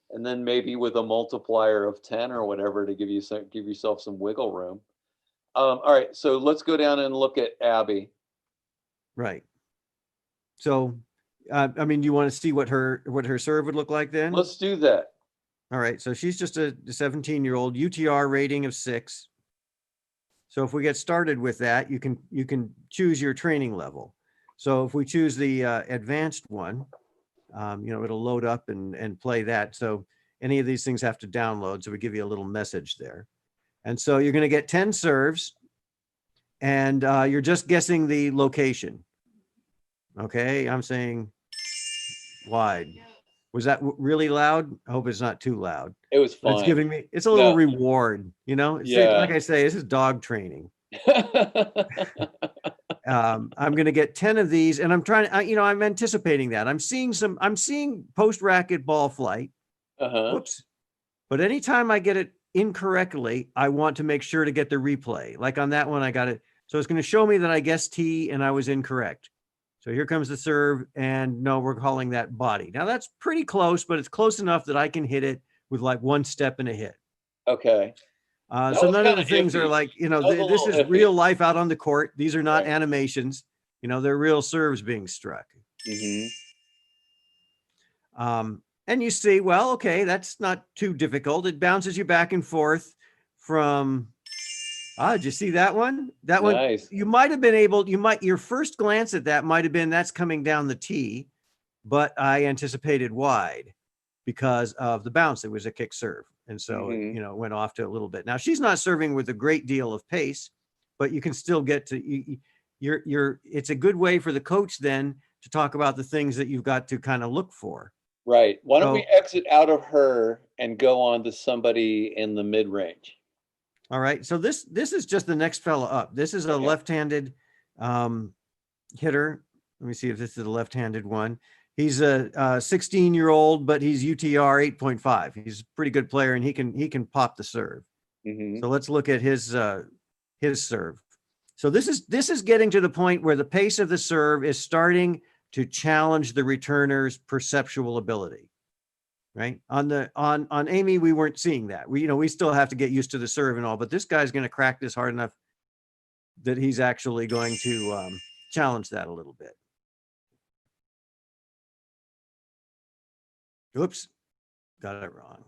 and then maybe with a multiplier of 10 or whatever to give yourself some wiggle room. All right, so let's go down and look at Abby. Right. So, I mean, do you want to see what her serve would look like then? Let's do that. All right. So she's just a 17-year-old UTR rating of 6. So if we get started with that, you can choose your training level. So if we choose the advanced one, it'll load up and play that. So any of these things have to download. So we give you a little message there. And so you're going to get 10 serves, and you're just guessing the location. Okay, I'm saying wide. Was that really loud? I hope it's not too loud. It was But it's fine. giving me, it's a little No, reward, It's like yeah. I say, this is dog training. I'm going to get 10 of these, and I'm trying, I'm anticipating that. I'm seeing post racket ball flight. Uh-huh. Whoops. But anytime I get it incorrectly, I want to make sure to get the replay. Like on that one, I got it. So it's going to show me that I guessed T and I was incorrect. So here comes the serve, and no, we're calling that body. Now that's pretty close, but it's close enough that I can hit it with like one step and a hit. Okay. That So was none of kind the of things are iffy. like, That was a this little is iffy. real life out on the court. These are not Right. animations. They're real serves being struck. Mm-hmm. And you see, well, okay, that's not too difficult. It bounces you back and forth from, did you see that one? That one, Nice. you might have been able, your first glance at that might have been that's coming down the tee, but I anticipated wide because of the bounce. It was a kick serve. And so, Mm-hmm. it went off to a little bit. Now she's not serving with a great deal of pace, but you can still get to, it's a good way for the coach then to talk about the things that you've got to kind of look for. Right. Why don't we So exit out of her and go on to somebody in the mid range? All right. So this is just the next fella up. This is a Okay. left-handed hitter. Let me see if this is a left-handed one. He's a 16-year-old, but he's UTR 8.5. He's a pretty good player, and he can pop the serve. Mm-hmm. So let's look at his serve. So this is getting to the point where the pace of the serve is starting to challenge the returner's perceptual ability. Right on Amy, we weren't seeing that. We still have to get used to the serve and all, but this guy's going to crack this hard enough that he's actually going to challenge that a little bit. Oops, got it wrong.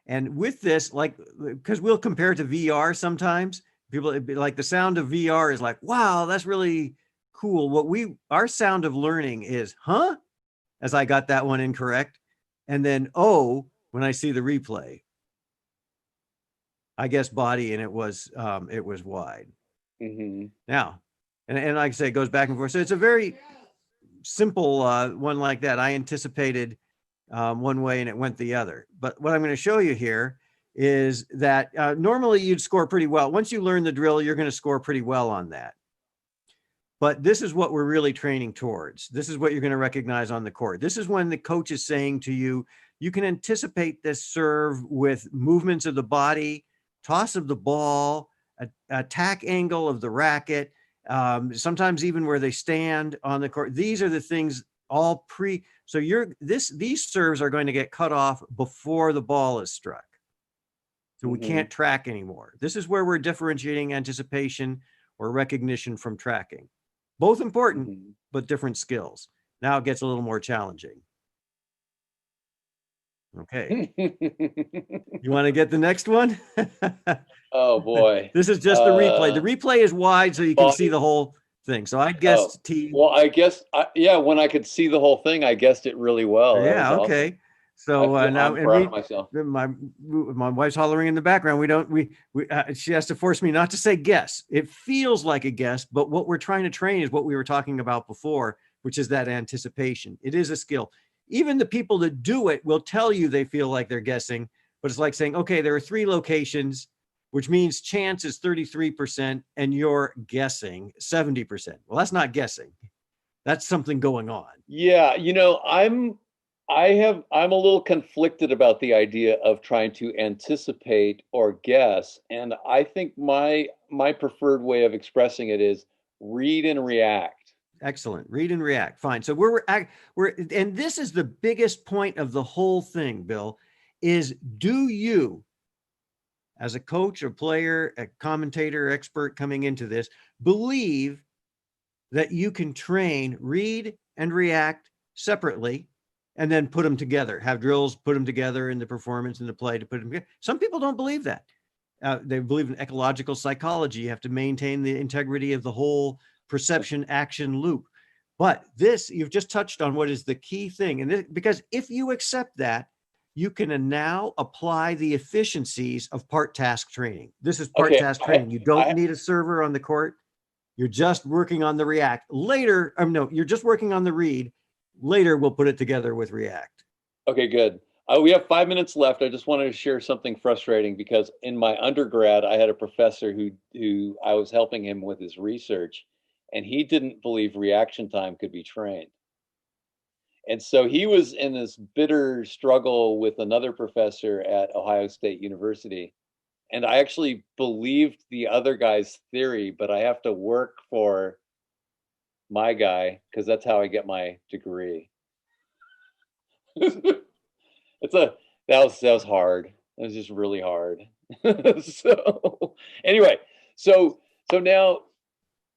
And with this, like, because we'll compare to VR sometimes, people like the sound of VR is like, wow, that's really cool. Our sound of learning is, huh? As I got that one incorrect. And then, oh, when I see the replay, I guess body, and it was wide. Mm-hmm. Now, and like I say, it goes back and forth. So it's a very simple one like that. I anticipated one way and it went the other. But what I'm going to show you here is that normally you'd score pretty well. Once you learn the drill, you're going to score pretty well on that. But this is what we're really training towards. This is what you're going to recognize on the court. This is when the coach is saying to you, you can anticipate this serve with movements of the body, toss of the ball, attack angle of the racket, sometimes even where they stand on the court. These are the things all so these serves are going to get cut off before the ball is struck. So we can't track anymore. This is where we're differentiating anticipation or recognition from tracking. Both important, but different skills. Now it gets a little more challenging. Okay. You want to get the next one? Oh boy. This is just the replay. The replay is wide so you can see the whole thing. So I guessed T. Well, I guess, yeah, when I could see the whole thing, I guessed it really well. That was Yeah, awesome. okay. So now, I'm and proud of myself. my wife's hollering in the background. She has to force me not to say guess. It feels like a guess, but what we're trying to train is what we were talking about before, which is that anticipation. It is a skill. Even the people that do it will tell you they feel like they're guessing, but it's like saying, okay, there are 3 locations, which means chance is 33% and you're guessing 70%. Well, that's not guessing. That's something going on. Yeah, I'm a little conflicted about the idea of trying to anticipate or guess, and I think my preferred way of expressing it is read and react. Excellent. Read and react. Fine. So and this is the biggest point of the whole thing, Bill, is do you, as a coach, a player, a commentator, expert coming into this, believe that you can train, read and react separately and then put them together, have drills, put them together in the performance and the play to put them together? Some people don't believe that. They believe in ecological psychology. You have to maintain the integrity of the whole perception action loop. But this, you've just touched on what is the key thing. And because if you accept that, you can now apply the efficiencies of part task training. This is part Okay, task training. You don't need a server on the court. You're just working on the react. Later, no, you're just working on the read. Later, we'll put it together with react. okay, good. We have 5 minutes left. I just wanted to share something frustrating because in my undergrad, I had a professor who I was helping him with his research, and he didn't believe reaction time could be trained. And so he was in this bitter struggle with another professor at Ohio State University. And I actually believed the other guy's theory, but I have to work for my guy because that's how I get my degree. It's a that was hard. It was just really hard. So anyway, so now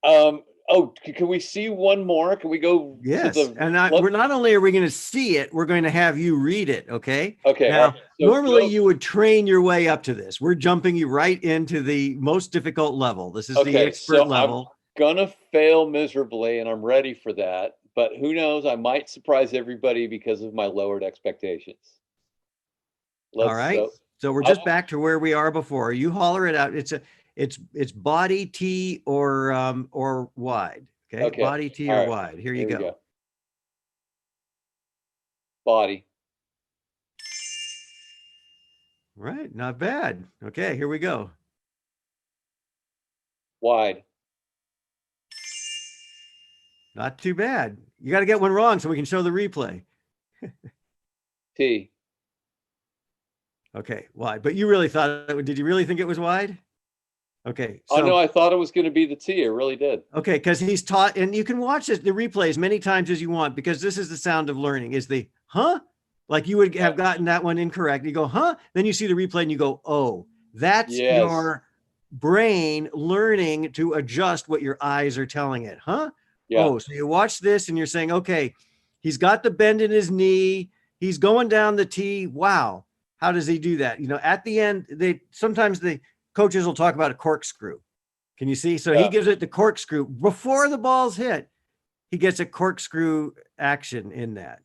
can we see one more? Can we go to Yes, the and we're not only are we going to see it, we're going to have you read it. Okay. okay, Now, all right. So normally you would train your way up to this. We're jumping you right into the most difficult level. This is the okay, expert so I'm level. gonna fail miserably, and I'm ready for that. But who knows? I might surprise everybody because of my lowered expectations. All Let's right. So we're just back to where we are before. You holler it out. It's body T or wide. Okay. okay. Body T All or right. wide. Here you Here we go. go. Body. Right. Not bad. Okay. Here we go. Wide. Not too bad. You got to get one wrong so we can show the replay. T. Okay, wide. But you really thought, did you really think it was wide? Okay, Oh no, so I thought it was going to be the T. I really did. okay, because he's taught, and you can watch this, the replay as many times as you want, because this is the sound of learning. Is the huh? Like you would have gotten that one incorrect. You go, huh? Then you see the replay and you go, oh, that's Yes. your brain learning to adjust what your eyes are telling it, huh? Yeah. Oh, so you watch this and you're saying, okay, he's got the bend in his knee, he's going down the tee. Wow, how does he do that? You know, at the end, they sometimes the coaches will talk about a corkscrew. Can you see? So he Yeah. gives it the corkscrew before the ball's hit. He gets a corkscrew action in that.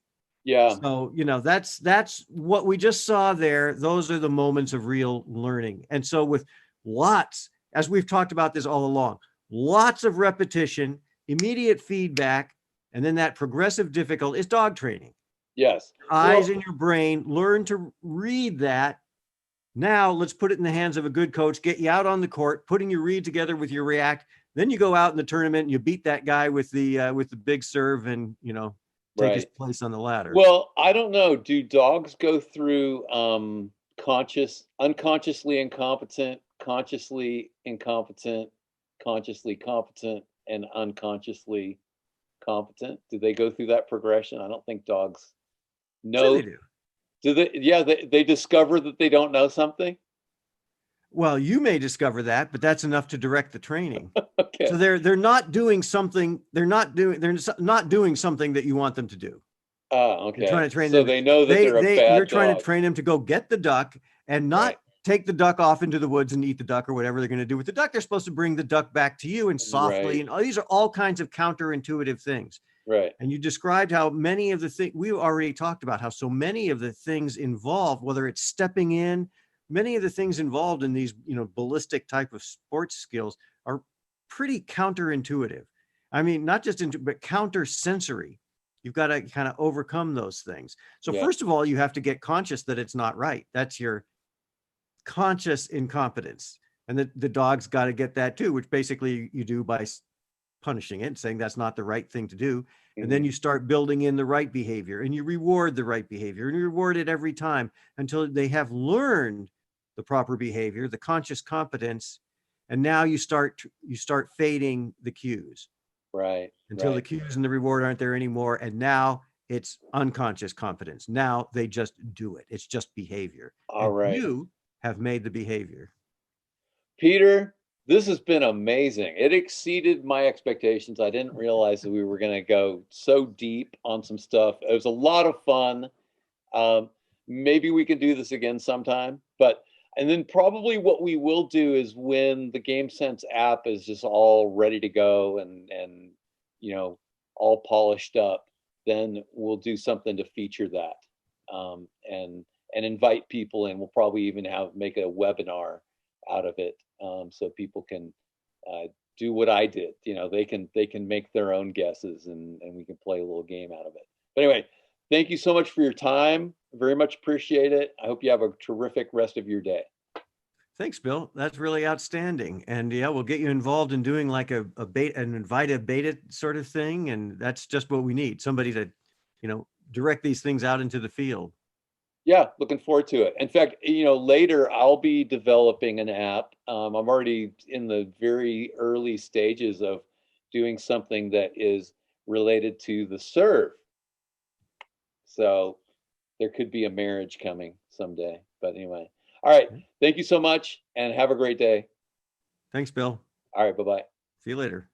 Yeah. So, you know, that's what we just saw there. Those are the moments of real learning. And so with lots, as we've talked about this all along, lots of repetition, immediate feedback, and then that progressive difficult is dog training. Yes. Eyes Well, in your brain, learn to read that. Now let's put it in the hands of a good coach, get you out on the court, putting your read together with your react. Then you go out in the tournament and you beat that guy with the big serve and, you know, take his right. place on the ladder. Well, I don't know. Do dogs go through unconsciously incompetent, consciously incompetent, consciously competent, and unconsciously competent? Do they go through that progression? I don't think dogs Sure they know. do. Do they? Yeah, they discover that they don't know something. Well, you may discover that, but that's enough to direct the training. Okay. So they're not doing something, they're not doing something that you want them to do. Ah, You're trying okay. to train So them. they know that they're a You're bad trying to dog. train them to go get the duck and Right. not take the duck off into the woods and eat the duck or whatever they're going to do with the duck. They're supposed to bring the duck back to you and softly. Right. And these are all kinds of counterintuitive things. Right. And you described how many of the things we already talked about, how so many of the things involved, whether it's stepping in, many of the things involved in these, you know, ballistic type of sports skills are pretty counterintuitive. I mean, not just into, but counter sensory. You've got to kind of overcome those things. So Yeah. first of all, you have to get conscious that it's not right. That's your conscious incompetence. And the dog's got to get that too, which basically you do by punishing it, saying that's not the right thing to do. And then Hmm. you start building in the right behavior and you reward the right behavior and you reward it every time until they have learned the proper behavior, the conscious competence. And now you start fading the cues Right. until the Right. cues and the reward aren't there anymore. And now it's unconscious competence. Now they just do it. It's just behavior. All And right. you have made the behavior. Peter, this has been amazing. It exceeded my expectations. I didn't realize that we were going to go so deep on some stuff. It was a lot of fun. Um, Maybe we can do this again sometime. But and then probably what we will do is when the GameSense app is just all ready to go and you know all polished up, then we'll do something to feature that and invite people in. We'll probably even make a webinar out of it so people can uh, do what I did. You know, they can make their own guesses and we can play a little game out of it. But anyway, thank you so much for your time. Very much appreciate it. I hope you have a terrific rest of your day. Thanks, Bill. That's really outstanding. And yeah, we'll get you involved in doing like a beta, an invite a beta sort of thing. And that's just what we need. Somebody to, you know, direct these things out into the field. Yeah, looking forward to it. In fact, you know, later I'll be developing an app. I'm already in the very early stages of doing something that is related to the serve. So there could be a marriage coming someday. But anyway, all right. Thank you so much and have a great day. Thanks, Bill. All right. Bye bye. See you later.